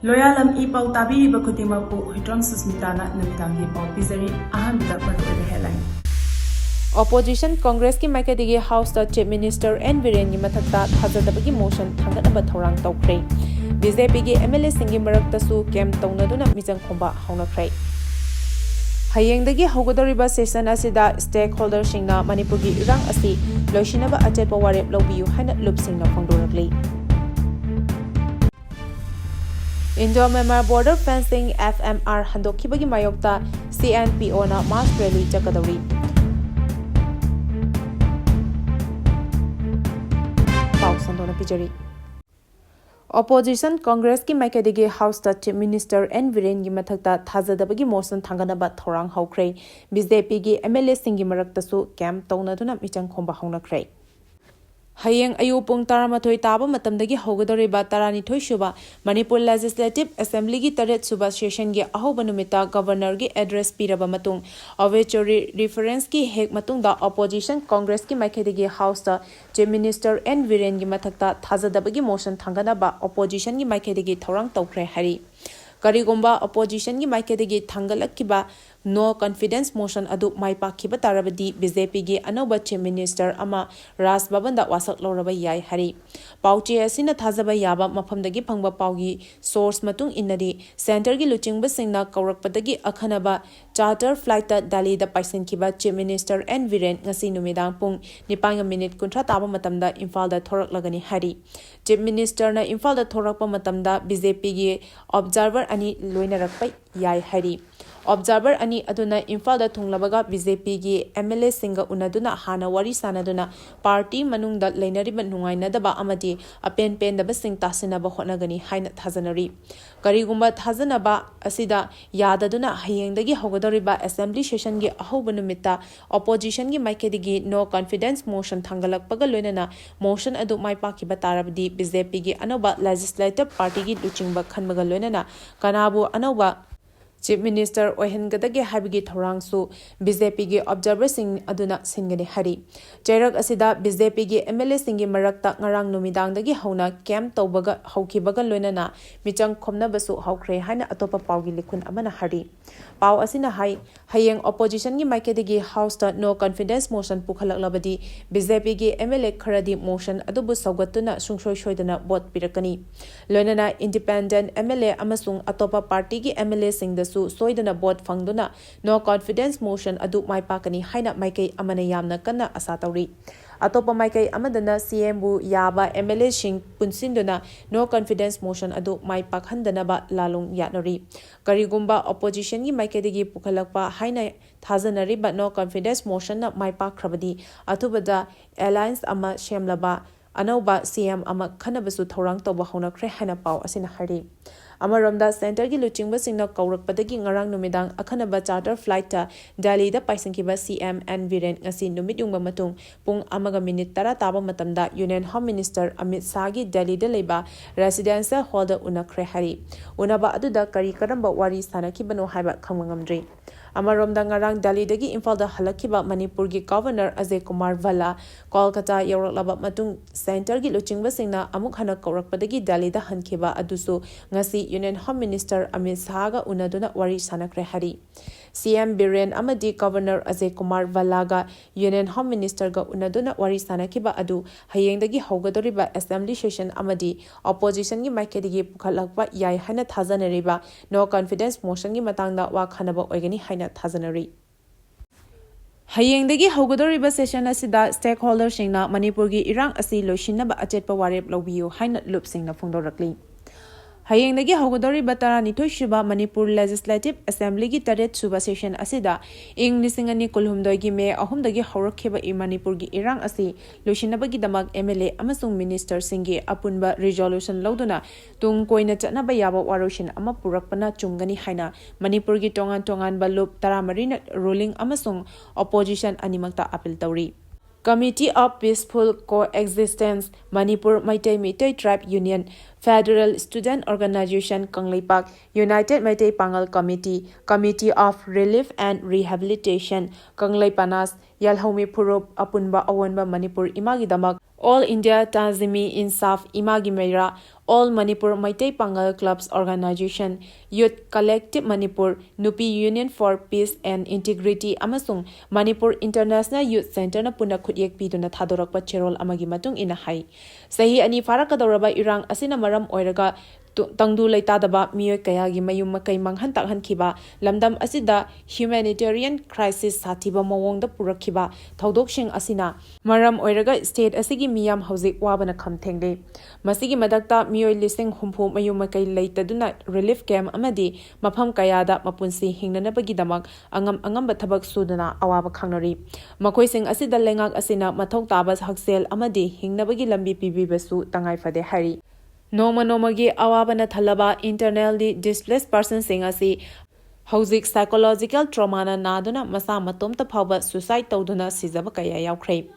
Loyalam E-PAO tabiriba khudimakpu Huitram Susmitana namidangi pau pizari ahanbida maruoiba headline. Opposition Congress ki maikadigi House the Chief Minister N Biren gi mathakta thajadabagi motion thangataba thorang tawkhre. BJP gi MLA singi maraktasu kem tawnaduna mijang khomba haunakhre. Hayengdagi haugadoriba session asida stakeholder singna Manipur gi irang asi loishinaba achepa warep lobiyu haina lupsingna phangdorakli. Indo-Myanmar Border Fencing FMR handokhibagi mayokta CNPO na mass rally chakadori. Opposition Congress ki maikadigi House the Chief Minister N Biren gi mathakta thajadabagi motion thanganaba thorang haukhre. BJP gi MLA singi maraktasu camp tawnaduna michang khomba haunakhre. Hayeng ayu pung taramathoi taba matamdagi hogadoriba taranithoi suba Manipur Legislative Assembly gi taret suba session gi ahoba numita governor gi address piraba matung obituary reference ki hek matung da opposition Congress ki maikadigi House the Chief Minister N Biren gi mathakta thajadabagi motion thanganaba opposition gi maikadigi thorang tawkhre hari. Karigomba opposition gi maikadigi thangalakkiba no confidence motion adu maipakhiba tarabadi BJP gi anoba chief minister ama Ras Babanda wasak loraba yai hari. Pauchi asina thajaba yaba mafamdagi phangba paugi source matung innadi center gi luchingba singna kaurakpadagi akhanaba charter flight ta Delhi da paisankhiba chief minister N Biren ngasi numidang pung 9 kuntra taba matamda Imphal da thoraklagani hari. Chief minister na Imphal da thorakpa matamda BJP gi observer ani loinarakpai yai hari. Observer ani aduna Imphal da thunglabaga BJP gi MLA singa unaduna hana wari sanaduna party manungda leinariba nungainadaba amadi apen pendaba sing tasinaba hotnagani haina thajanari. Karigumba thajanaba asida yadaduna hayengdagi hogadoriba assembly session gi ahoba numita opposition gi maikadigi no confidence motion thangalakpaga loinana motion adu maipakhiba tarabdi BJP gi anoba legislative party gi luchingba khanbaga loinana kanabu anoba Chief Minister Ohengadagi habigi thorangsu BJP gi observer sing aduna singani hari. Chairak asida BJP gi MLA singi marakta ngarang numidangdagi hauna camp tawbaga haukibaga loinana michang khomnabasu haukhre haina atopa pawgi likhun amana hari. Pau asina hai hayeng opposition gi maikadigi House ta no confidence motion pukhalaklabadi BJP gi MLA kharadi motion adubu saugatuna sungsoi soidana vote pirakani. Loinana independent MLA amasung atopa party gi MLA singda soidana vote fangduna no confidence motion adu maipakani haina maikai amana yamna kana asa tawri. Atopa maikai amadana CM bu yaba MLA sing punsinduna no confidence motion adu maipakhandanaba lalung yatnari. Karigumba opposition gi maikadigi pukhalakpa haina thajanari but no confidence motion na maipakhrabadi athubada alliance ama shemlaba anauba CM ama khanabasu thorang toba honakhre haina pau asina hari. Amaramda center gi luchingba singna kaurakpadagi ngarang numidang akhanaba charter flight ta Delhi da paisankhiba CM N Biren ngasi numit yungba matung pung amaga minute tara taba matamda Union Home Minister Amit Shah gi Delhi da leiba residential hall da unakhre hari. Unaba aduda kari karamba wari sanakhibano haiba khangmangamdri. Amaromda ngarang Delhi dagi Imphal da halakhiba Manipur gi Governor Ajay Kumar Vala Kolkata yawraklaba matung center gi luchingba singna amuk hana kaurakpadagi Delhi da hankhiba adusu ngasi Union Home Minister Amit Shah ga unaduna wari sanakhre hari. CM Biren amadi Governor Ajay Kumar Vala ga Union Home Minister ga unaduna wari sanakhiba adu hayengdagi hogadoriba assembly session amadi opposition gi maikadigi pukhalakpa yai haina thajanariba no confidence motion gi matangda wa khanaba oigani haina thajanari. Hayengdagi hogadoriba session asida stakeholder singna Manipur gi irang asi loishinaba achetpa warep lobiyu haina lupsingna phongdorakli. Hayengdagi hogadoriba taranithoi suba Manipur Legislative Assembly gi taret suba session asida ing lisingani kulhumdoi gi me ahumdagi haurakhiba Manipur gi irang asi loishinabagi damak MLA amasung minister singi apunba resolution loduna tung koina chatnaba yaba waroshin ama purakpana chumgani haina Manipur gi tongan balup taramarina ruling amasung opposition animakta appeal tawri. Committee of Peaceful Coexistence, Manipur Maitai Meitei Tribe Union, Federal Student Organization Kangleipak, United Meitei Pangal Committee, Committee of Relief and Rehabilitation, Kangleipanas, Yalhomi Purup Apunba Awanba Manipur Imagidamak, All India Tanzimi Insaf Imagi Meira, All Manipur Maitai Pangal Clubs Organization, Youth Collective Manipur, Nupi Union for Peace and Integrity Amasung, Manipur International Youth Center na puna khudyek piduna thadorakpa cherol amagi matung ina hai. Sahi ani farakadoraba irang asina maram oiraga tangdu leitadaba miyoy kayagi mayum makai manghan takhan khiba lamdam asida humanitarian crisis sathiba mawongda purakhiba thodokshing asina maram oiraga state asigi miyam hauzik wabana khamthengde masigi madakta miyoy lising humpu mayum makai leitaduna relief camp amadi mafam kayada mapunsi hingnanabagi damak angamba thabak suduna awaba khangnari makoising asida lengak asina mathok tabas haksel amadi hingnabagi lambi pibibasu tangai fade hari Nomagi awabana thalaba internally displaced persons singasi hauzik psychological trauma na naduna masa matom ta phawba suicide tawduna sijaba kaya yaukhrei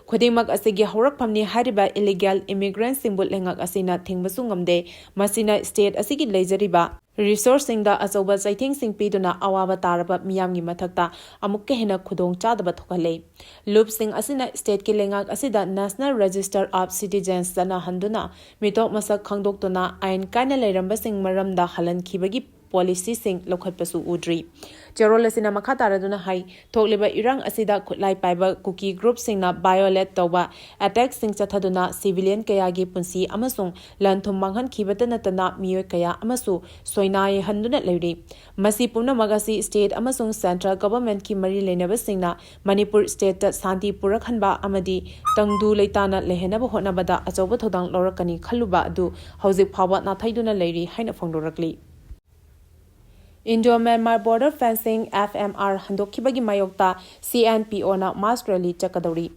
khudingmak asigi haurak phamni hariba illegal immigrants simbul lengak asina thingbasu ngamde masina state asigi leijariba resourcing da azoba saithing sing piduna awaba taraba miyamgi mathakta amukke hena khudong chadaba thokale loop sing asina state ki lengak asida national register of citizens dana handuna mitok masak khangdoktuna ain kaina leiramba sing maramda halan khibagi policy sing lokhatpasu udri Cherol asina makha taraduna hai thokleba irang asida khutlai paiba cookie group singna violate toba attack sing chathaduna civilian kayagi punsi amasung lanthum manghan khibata natana miyoy kaya amasu soinai handuna leiri masi pumna magasi state amasung central government ki mari leinaba singna Manipur state ta santi purakhanba amadi tangdu leitana lehenaba honabada achoba thodang lorakani khaluba adu hauzik phawa na thaiduna leiri haina phongdorakli Indo-Myanmar Border Fencing FMR handokhibagi mayokta CNPO na mass rally chakadori.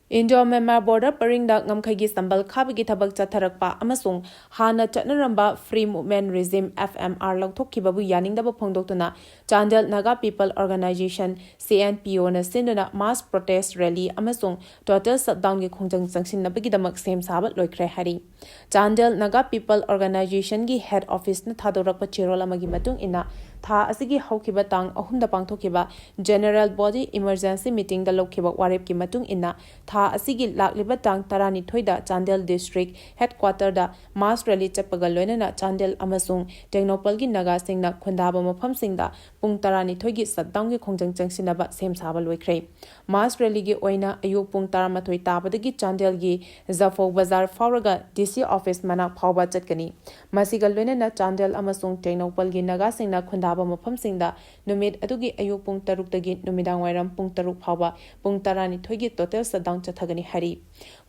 Indo-Myanmar Border Paringda ngamkhagi sambal khabagi thabak chatharakpa amasung hana chatnaramba Free Movement Regime FMR lauthokhibabu yaningdaba phongdoktuna Chandel Naga People Organization CNPO na sinduna mass protest rally amasung total shutdown gi khongjang changsinnabagi damak sem sabat loikre hari. Chandel Naga People Organization gi head office na thadorakpa cherol amagi matung ina tha asigi haukiba tang ahumda pangthokiba general body emergency meeting da lokhiba warep ki matung ina tha asigi lakliba tang tarani thoida Chandel district headquarter da mass rally chapaga loinana Chandel amasung Technopal gi naga singna khundaba mafam singda pung tarani thoigi shutdown gi khongjang changsinaba sem saba loikre mass rally gi oina ayuk pung taramathoi tabadagi Chandel gi Zafo bazar fauraga DC office mana phawba chatkani masiga loinana Chandel amasung Technopal gi naga singna khundaba mafam singda numit adugi ayuk pung taruk tagi numidang wairam pung taruk phawba pung tarani thoigi total shutdown chathagani hari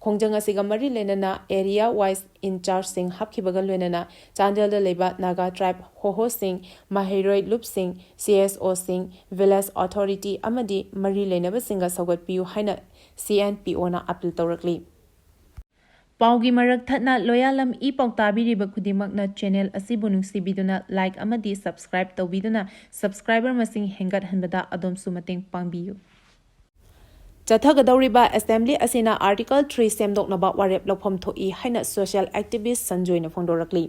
khongjang asiga mari lenana area wise in charge sing hapkhibaga loinana Chandel da leba Naga tribe Hoho Singh Mahiroi Lup Singh CSO Singh village authority amadi mari lenaba singa sagat piu haina CNPO na appeal tawrakli Paugi marak thatna Loyalam E-PAO tabiriba khudimakna channel asibu nungsibiduna like amadi subscribe tawbiduna subscriber masing hengat hanbada adomsu mateng pangbiyu Chathagadawriba assembly asina article 3 semdoknaba warep lophom thoi haina social activist Sanjoy na phongdorakli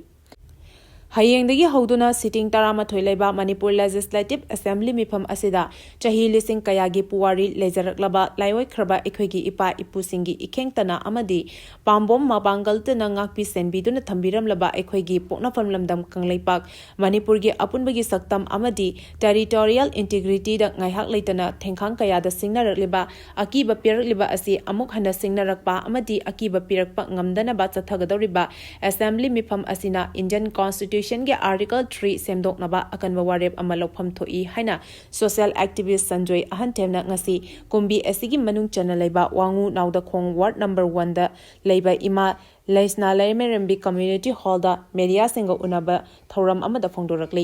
Hayengdagi hauduna sitting taramathoi leba Manipur Legislative Assembly mifam asida chahi lising kayagi puwari lejaraklaba laiwai khraba ekhoigi ipa ipusingi ikengtana amadi pambom mabangaltana ngakpi senbiduna thambiramlaba ekhoigi poknafam lamdam kanglaipak Manipur gi apunbagi saktam amadi territorial integrity da ngaihak leitana thengkhang kayada singnarakliba akiba pirakliba asi amuk hana singnarakpa amadi akiba pirakpa ngamdana ba chathagadawriba assembly mifam asina Indian Constitution के article 3 सेमदोकनबा अकनबा वारेप अमा लौफम थोई हाइना social activist संजोय अहन टेमना ngasi kumbi asigi manung chana leiba wangu nauda khong ward number 1 da leiba ima Laisna Laimerembi Community Hall da media singa unaba thoram amada phongdorakli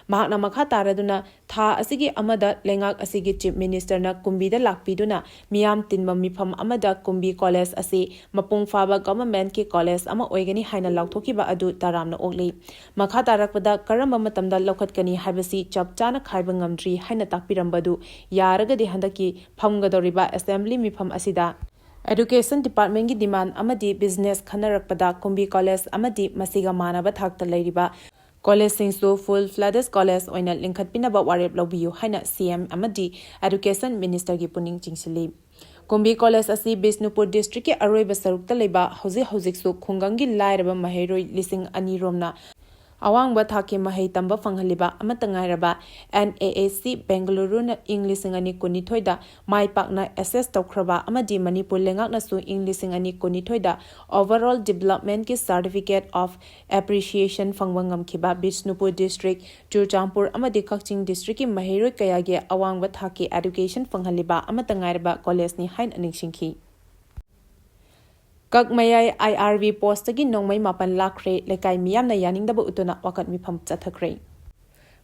mahakna makha taraduna tha asigi amada lengak asigi chief minister na kumbi da lakpiduna miyam tinma mifam amada kumbi college asi mapung faba government ki college ama oigani haina lauthokiba adu taramna okli makha tarakpada karamba matamda lokhatkani haibasi chapchana khaiba ngamdri haina takpirambadu yaragadi handaki phamgadoriba assembly mifam asida Education Department की demand amadi business khanarakpada kumbi college amadi masiga manaba thakta leiriba college Singsu full fledged college oina linkhat pinaba warep lobiyu haina CM amadi education minister gi puning chingsili Kumbi College asi Bisnupur District ki aroiba sarukta leba hojik-hojiksu khungangi lairaba mahairoi lising ani romna awangba thaki mahai tamba fanghaliba amata ngairaba NAAC Bengaluru na English ani kunithoi da mai pakna assess tawkhraba amadi Manipur lengakna su English ani kunithoi da overall development ki certificate of appreciation fangwangam khiba Bisnupur District Churchampur amadi Kaching District ki mahairoi kayage awangba thaki education fanghaliba amata ngairaba college ni hain aningsingki Kakmayai IRB post gi nongmai mapan lakhre lekai miyam na yaning daba utuna wakat mifam chathakre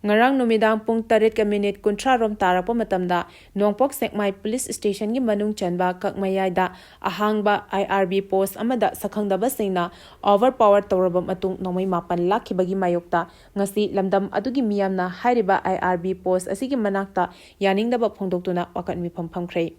ngarang numidang pung 8:30 kuntra rom tarakpa matamda nongpok sekmai police station gi manung chanba kakmayai da ahangba IRB post amada sakhangdaba singna overpower tawraba matung nongmai mapan lakhibagi mayokta ngasi lamdam adugi miyamna hairiba IRB post asigi manakta yaning daba phongdoktuna wakat mifam phamkhre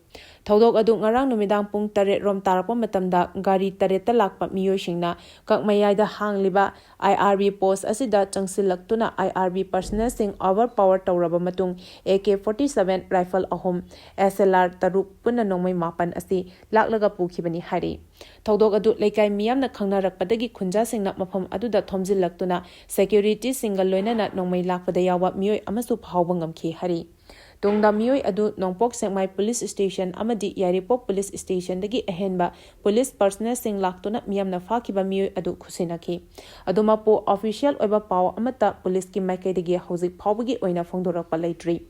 Thodok adu ngarang numidang pung 8 rom tarakpa matamda gari 8 ta lakpa miyoshingna kakmayai da hangliba IRB post asida changsilaktuna IRB personnel sing overpower tawraba matung AK-47 rifle ahom SLR taruk punna nongmai mapan asi laklaga pukhibani hari Thodok adu lekai miyamna khangnarakpadagi khunja singna mafam aduda thomjilaktuna security single loinana nongmai lakpada yawa miyoi amasu phawba ngamkhi hari Tungda miyoi adu nongpok sekmai police station amadi Yaripok police station dagi ahenba police personnel sing laktuna miyamna fakiba miyoi adu khusinaki aduma po official oiba pau amata police ki maikai dagi hojik phawbagi oina phongdorakpa leitri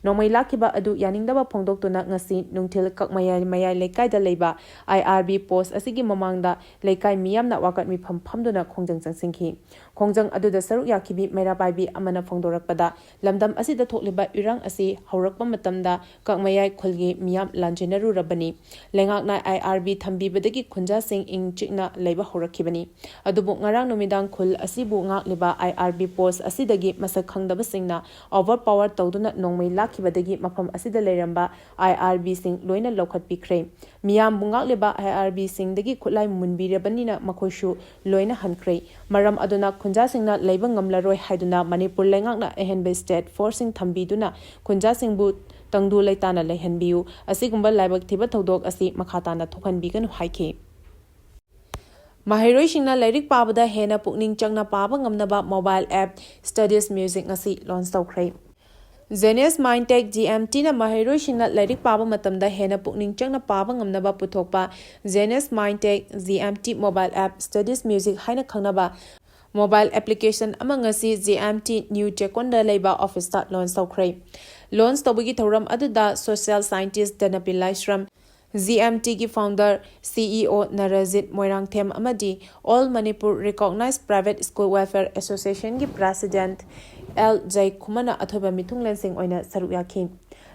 Nomai lakiba adu yaningdaba phongdoktuna ngasi nungthil kakmayai mayai lekai da leiba IRB post asigi mamangda lekai miyamna wakat mi phamduna khongjang changsingki khongjang aduda saruk yakibi mairabaibi amana phongdorakpada lamdam asida thokliba irang asi haurakpa matamda kakmayai khulgi miyam lanjenaru rabani lengakna IRB thambibadagi khunja sing ing chikna leiba horakhibani adubu ngarang numidang khul asibu ngakliba IRB post asidagi masak khangdaba singna overpower tawduna nongmai lakibadagi mafam asida leiramba IRB sing loina lokhat pikre miyam bungak leba IRB sing dagi khulai munbirabanina makhoishu loina hankre maram aduna khunja singna leiba ngamlaroi haiduna Manipur lengakna ehenbe state forcing thambiduna khunja singbu tangdu leitana lehenbiu asigumba laibak thiba thodok asi makhatana thokhanbiganu haike Mahiroi singna lairik pabada hena pukning changna paba ngamnaba mobile app Studies Music ngasi launch tawkhre Zenes Mindtech GMT na mahiroi singna lairik paba matamda hena pukning changna paba ngamnaba puthokpa Zenes Mindtech GMT mobile app Studies Music haina khangnaba mobile application amangasi GMT New Chekonda leiba office ta launch tawkhre launch tawbigi thoram aduda social scientist Danapil Laisram GMT ki founder CEO Narajit Moirangthem amadi All Manipur Recognized Private School Welfare Association ki president L Jai Kumana athoba mithung lensing oina saruk yakhi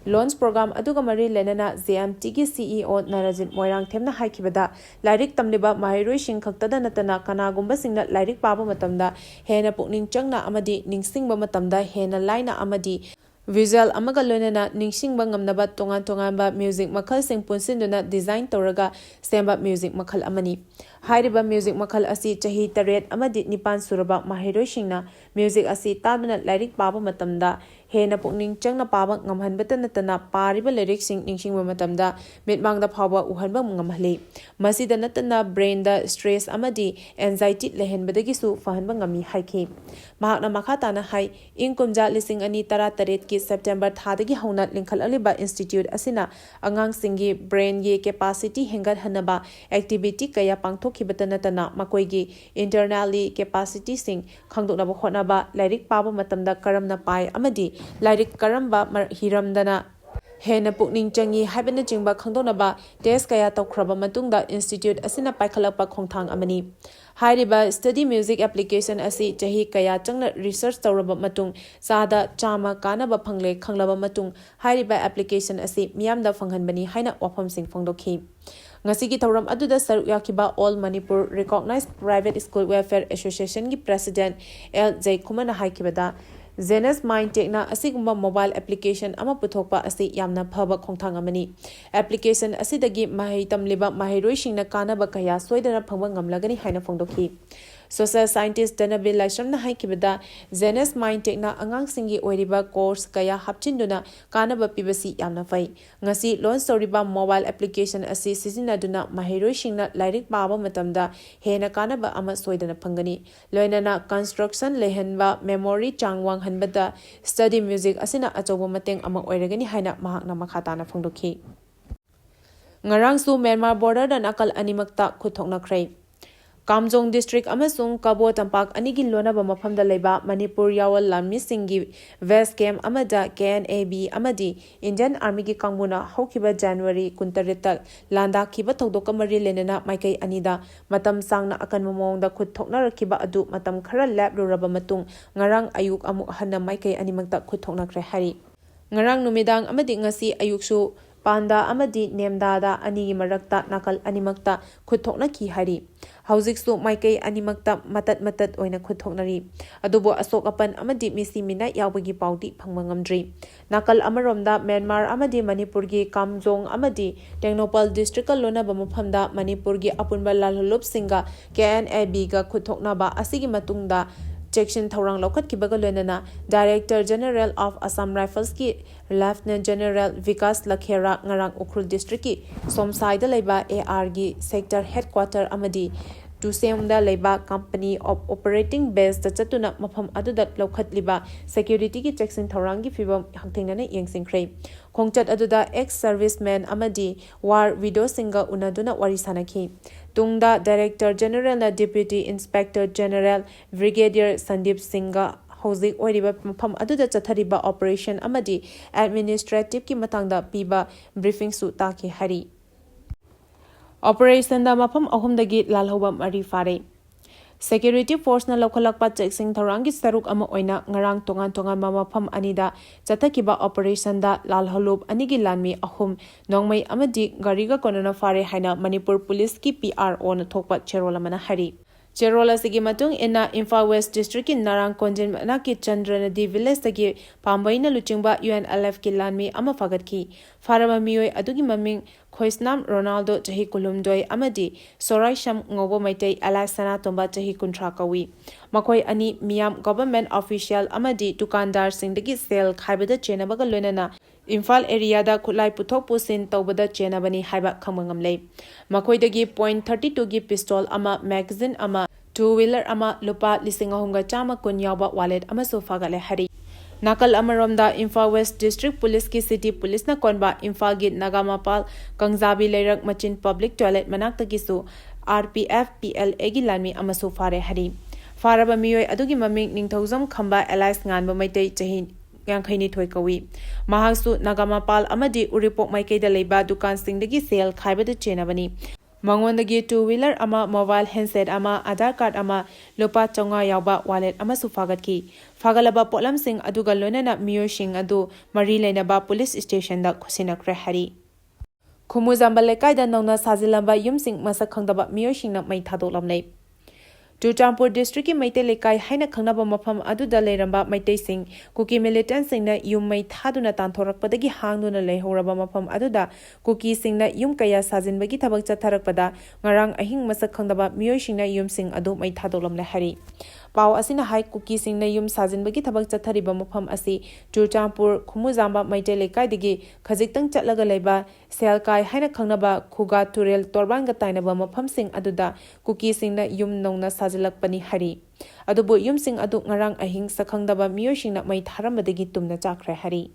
launch program aduga mari lenana GMT ki CEO Narajit Moirangthem na haikibada lairik tamliba mahiroi sing khaktada natana kanagumba singna lairik paba matamda hena pukning changna amadi ningsingba matamda hena laina amadi Visual amaga loinana ningsingba ngamnaba tongan-tonganba music makhal sing punsinduna design tawraga semba music makhal amani hairiba music makhal asi chahi 8 amadi 9 suraba mahiroi singna music asi taduna lairik paba matamda hena pukning changna paba ngamhanbata natana pariba lyrics sing ningsingba matamda mitmangda phawba uhanba ngamhali masida natana brain da stress amadi anxiety lehenbadagi su fahanba ngami haiki mahakna makhatana hai ingkumja lising ani 18 ki September thadagi hauna lingkhal aliba institute asina angang singi brain gi capacity hengat hanaba activity kaya pangthokibata natana makoigi internally capacity sing khangdoknaba khotnaba lairik paba matamda karamna pai amadi lairik karamba hiramdana hena pukning changi haibana jingba khangdonaba test kaya tawkhraba matungda institute asina paikhalakpa khongthang amani hairiba study music application asi chahi kaya changna research tawraba matung sada chama kanaba phangle khanglaba matung hairiba application asi miyamda phanghanbani haina wafam sing phongdokhi ngasigi thawram aduda saruk yakiba All Manipur Recognized Private School Welfare Association gi president L Jai Kumana haikibada Zenes Mindtech na asigumba mobile application ama puthokpa asi yamna phaba khongthang amani application asidagi mahai tamliba mahiroi singna kanaba kaya soidana phangba ngamlagani haina phongdokhi Social Scientist Danabil Laishamna Haikibada, Zenes Mind Techna Angang Singi Oiriba course Kaya Hapchinduna, Kanaba Pibasi Yamnafai. Ngasi Lon Soriba mobile application Asi Sizinaduna, Mahiro Shingna, Lyric Baba Matamda, Hena Kanaba Ama Soidana Pangani, Loinana Construction Lehenba, Memory Changwang Hanbada, Study Music Asina Atobo Mateng Amang Oiragani Haina Mahakna Makhatana Fongdoki. Ngarangsu Myanmar border dan akal animakta Tounakhre. Kamjong district amasung Kabo Tampak anigi lona ba mafamda leba Manipur yawal lammi singi West Camp amada KNAB amadi Indian Army gi kangmuna haukiba January 28 landa kiba thodok amari lenena maikai anida matam sangna akan momongda Tounakhre adu matam khara lab ruraba matung ngarang ayuk amuk hanna maikai animakta Tounakhre hari. Ngarang numidang amadi ngasi ayuksu Panda amadi Nemdada ani marakta nakal animakta Tounakhre hari. Hauziksu Maikai animakta matat oina Tounakhre. Adubo asokapan amadi misi mina yawagi paudi pangmangamdri. Nakal amaromda Myanmar amadi Manipurgi Kamjong amadi Technopal district lona bamuphamda Manipurgi apunba lalholup singa KNAB ga Pukhatnaba asigi matungda Section Thorang Lokat Kibaga Lenana, Director General of Assam Rifles ki Lieutenant General Vikas Lakhera Ngarang Ukhrul District ki Somsai da Leba AR gi Sector Headquarter Amadi Tusemda Leba Company of Operating Base da Chatuna Mafam Adudat Lokat Liba Security ki Section Thorang gi Fibam Haktinana Yengsingkre Khongchat Aduda ex-serviceman Amadi War Widow Singa Unaduna Warisanaki Tungda Director General na Deputy Inspector General Brigadier Sandip Singha Housing Oiriba Mafam Aduda Chathariba Operation Amadi Administrative ki Matangda Piba Briefing Su Taki Hari Operation da Mafam Ahumdagi Lalhoba Mari Fare Security Force na Lokalakpa Checksing Thorangi Saruk Ama Oina Ngarang Tongan Mamafam Anida Chatakiba Operation da Lalholub Anigi Lanmi Ahum Nongmai Amadi Gariga Konana Fare Haina Manipur Police ki PRO na Thokpa Cherolamana Hari Cherola Sigi Matung ina Imphal West District in Narang Konjin Manaki Chandranadi Village Tagi Pambaina Luchingba UNLF ki Lanmi Ama Fagatki Farama Mioi Adugi Maming Khoisnam Ronaldo Jahi Kulumdoi Amadi Sorai Sham Ngobo Maitei Alasana Tomba Jahi Kuntra Kawi Makoi Ani Miam Government Official Amadi Dukandar Singdagi Sale Khaibada Chenabaga Lunana Imphal area da Kulai Puthok Pusin Tobada Chenabani Haiba Kamangamle Makoidagi .32 gi pistol ama magazine ama two-wheeler ama lupa lisingahunga chama kunyaba wallet ama sofagale hari Nakal Amaromda Imphal West District Police ki City Police na konba Imphal git Nagamapal Kangzabi Leirak Machin Public Toilet Manakta gisu RPF PLA gi lanmi ama sofare hari Faraba Mioi adugi maming Ningthozam Khamba Alliance nganba Maitei Jahin Yankhaini Thoikawi Mahaksu Nagamapal amadi Uripok Maikeda Leiba Dukan Singdagi Sale Khaibada Chenabani Mangondagi two-wheeler ama mobile handset ama Aadhaar card ama lupa chonga yauba wallet ama sufagatki Fagalaba Potlam Singh aduga lonana Mio Singh adu Mari Lainaba Police Station da Tounakhre hari Khumuzamba Lekaida Nongna Sajilamba Yum Singh Masak Khangdaba Mio Singh na Mai Thadolamne Tounakhre District ki Maitei Lekai haina khangnaba mafam aduda leiramba Maitei Singh Kuki militant Singhna yum mai thaduna tanthorakpadagi hangduna leihoraba mafam aduda Kuki Singhna yum kaya sajinbagi thabak chatharakpada ngarang ahing masak khangdaba Mio Singhna yum Singh adu mai thadolamle hari Pao asina hai Kuki Singhna yum sajinbagi thabak chathariba mafam asi Tounakhre Khumuzamba Maitei Lekai digi khajiktang chatlaga leiba Selkai haina khangnaba Khuga Turel Torbanga tainaba mafam Singh aduda Kuki Singhna yum nongna Sajilakpani hari Adubu yum Singh adu ngarang ahing sakhangdaba Mio Singhna mai tharambadagi tumna chakre hari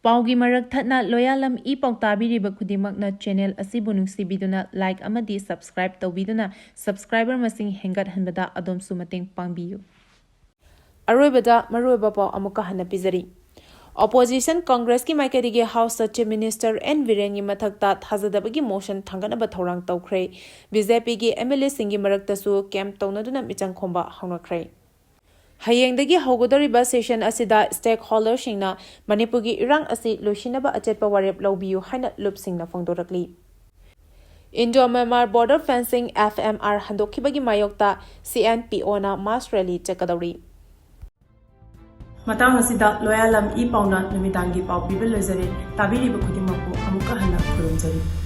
Paugi marak thatna Loyalam E-PAO tabiriba khudimakna channel asibu nungsibiduna like amadi subscribe tawbiduna subscriber masing hengat hanbada adomsu mateng pangbiyu Aroibada maroiba pau amuka hana pizari Opposition Congress ki Maikadigi House Chief Minister N Viren gi mathakta thajadabagi motion thanganaba thorang tawkhre BJP gi MLA singi maraktasu camp tawnaduna michang khomba haunakhre Hayengdagi haugodoriba session asida stakeholder singna Manipur gi irang asi loisinaba achetpa warep lawbiyu haina lupsingna fongdorakli Indo-Myanmar Border Fencing FMR handokhibagi mayokta CNPO na mass rally chakadori Matang asida Loyalam E-PAO na namitangi pau pibel lezare tabiri ba khudimako amuka hana khurumjari